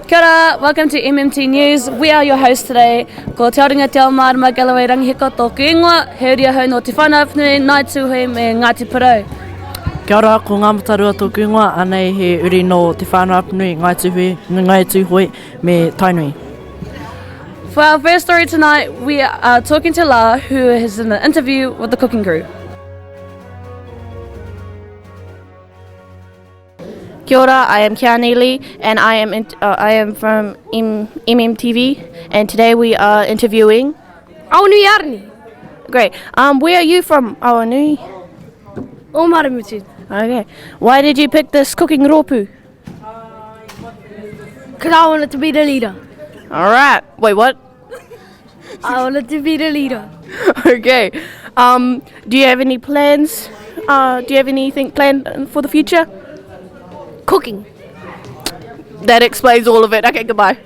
Kia ora, welcome to MMT News. We are your hosts today. Ko te aringa te ao mārama Galawai rangihiko tōku ingoa, he uria hau no te whanawhunui, nai tūhui me Ngāti Porou. Kia ora, ko ngā matarua tōku ingoa, anei he uri no te whanawhunui, ngai tūhui me Tainui. For our first story tonight, we are talking to La, who is in an interview with the cooking crew. Kia ora, I am Kiani Lee, and I am from MMTV, and today we are interviewing Aonui Arni. Great. Where are you from, Aonui? Omaramutu. Okay. Why did you pick this cooking ropu? Because I wanted to be the leader. All right. Wait, what? I wanted to be the leader. Okay. Do you have any plans? Do you have anything planned for the future? Cooking. That explains all of it. Okay, goodbye.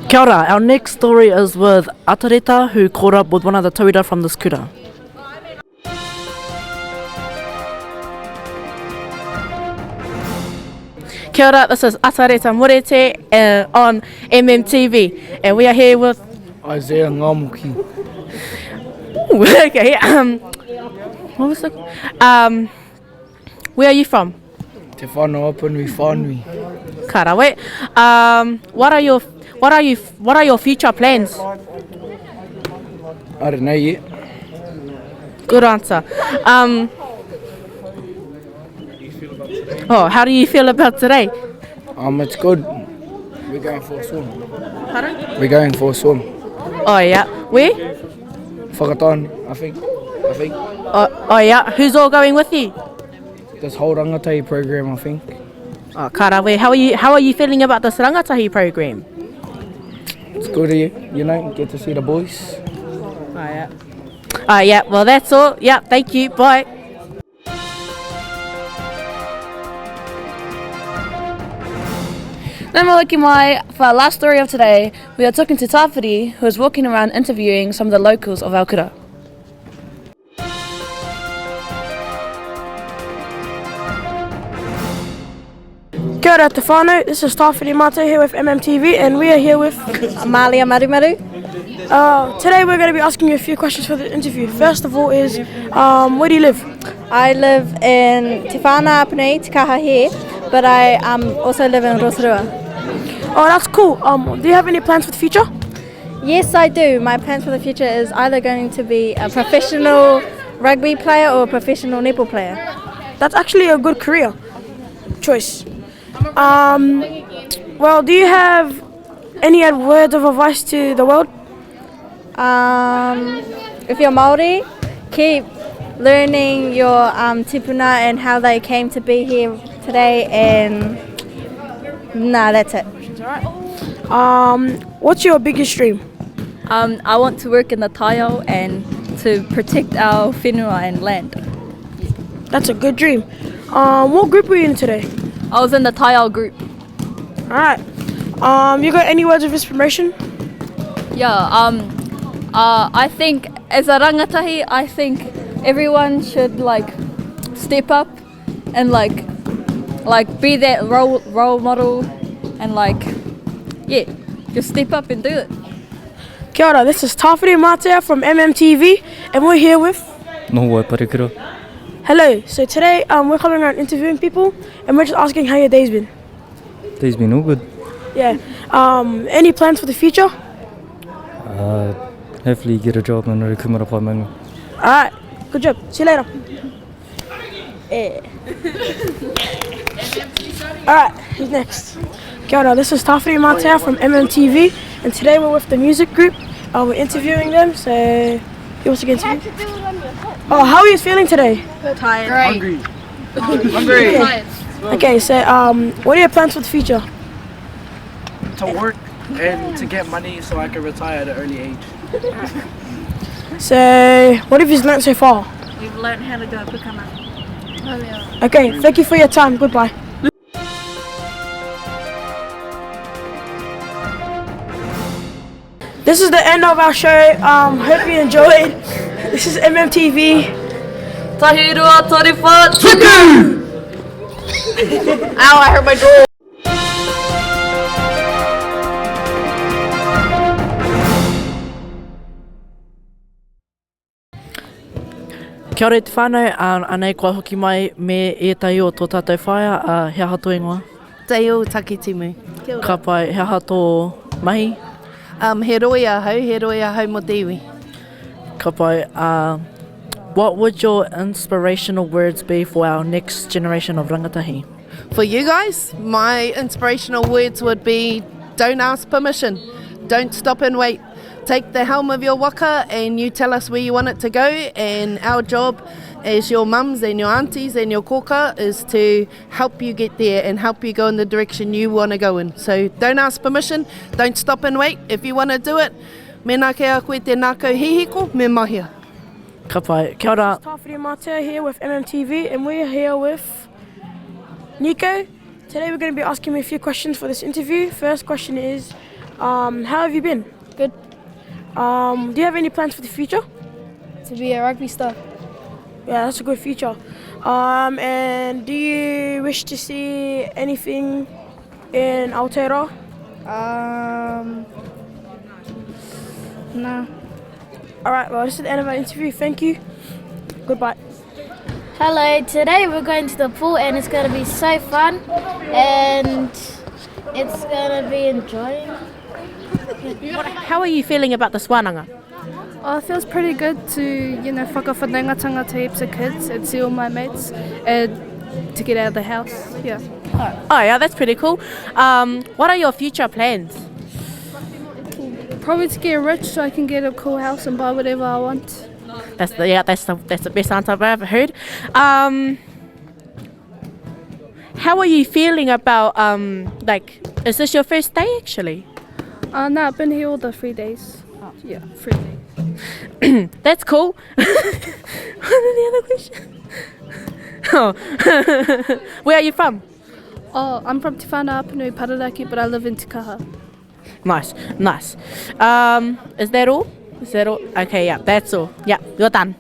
Kia ora, our next story is with Atareta, who caught up with one of the tauira from this kura. Kia ora, this is Atareta Morete on MMTV, and we are here with Isaiah Ngamuki. Okay, what was it? Where are you from? Te whanau apanui whanui. Karawe. What are your future plans? I don't know yet. Good answer. How do you feel about today? It's good. We're going for a swim. Pardon? We're going for a swim. Oh yeah. Where? Whakatane, I think. Oh yeah. Who's all going with you? This whole Rangatahi program, I think. Oh, karawe. How are you feeling about this Rangatahi program? It's good here, get to see the boys. Oh yeah. Oh yeah. Well, that's all. Yeah. Thank you. Bye. Nā mua hoki mai, for our last story of today, we are talking to Tāwhiri, who is walking around interviewing some of the locals of our kura. Kia ora te whānau, this is Tāwhiri Mātou here with MMTV, and we are here with Amalia Marumaru. today we're going to be asking you a few questions for the interview. First of all is, where do you live? I live in Te Whānau, Te Kaha here, but I also live in Rotorua. Oh, that's cool. Do you have any plans for the future? Yes, I do. My plans for the future is either going to be a professional rugby player or a professional netball player. That's actually a good career choice. Well, do you have any words of advice to the world? If you're Māori, keep learning your tipuna and how they came to be here today, and that's it. What's your biggest dream? I want to work in the taiao and to protect our whenua and land. That's a good dream. What group were you in today? I was in the taiao group. Alright. You got any words of inspiration? Yeah, I think as a rangatahi, I think everyone should step up and be that role model and just step up and do it. Kia ora, this is Tāwhiri Mātou from MMTV, and we're here with Nohoi Parekura. Hello. So today we're coming around interviewing people, and we're just asking how your day's been. Day's been all good. Yeah. Any plans for the future? Hopefully get a job in Kumara Paimanga. Alright, good job. See you later. Alright, who's next? Kia ora, this is Tāwhiri Mātou from MMTV, and today we're with the music group. We're interviewing them, so you also get interviewed. Oh, how are you feeling today? Tired. Hungry. Okay, so what are your plans for the future? To work and to get money so I can retire at an early age. So, what have you learned so far? We've learned how to do a pukana. Okay, thank you for your time. Goodbye. This is the end of our show. Hope you enjoyed. This is MMTV. Tahi rua tori wha, tuku! Ow, I hurt my jaw. Kia ora te whānau, anei kua hoki mai me e tai o tō tātou whaia, he aha tō ingoa. Te o take timu. Ka pai, he aha tō mahi. He roi ahau mo te iwi. Ka pai, what would your inspirational words be for our next generation of rangatahi? For you guys, my inspirational words would be don't ask permission, don't stop and wait. Take the helm of your waka and you tell us where you want it to go, and our job as your mums and your aunties and your koka is to help you get there and help you go in the direction you want to go in. So don't ask permission, don't stop and wait. If you want to do it, mena ke a koe te nākau hihiko, me mahia. Ka pai, kia ora. Tāwhiri Mātea here with MMTV, and we're here with Nico. Today we're going to be asking him a few questions for this interview. First question is, how have you been? Good. Do you have any plans for the future? To be a rugby star. Yeah, that's a good future. And do you wish to see anything in Aotearoa? No. Alright, well, this is the end of our interview. Thank you. Goodbye. Hello, today we're going to the pool and it's going to be so fun and it's going to be enjoying. How are you feeling about this wānanga? Oh, it feels pretty good to, whakawhanengatanga to heaps of kids and see all my mates and to get out of the house. Yeah. Oh yeah, that's pretty cool. What are your future plans? Probably to get rich so I can get a cool house and buy whatever I want. That's the best answer I've ever heard. How are you feeling about is this your first day actually? No, I've been here all the 3 days. Oh. Yeah, 3 days. That's cool. What are the other question? Oh. Where are you from? Oh, I'm from Te Whānau Pararaki, but I live in Te Kaha. Nice. Is that all? Okay, yeah, that's all. Yeah, you're done.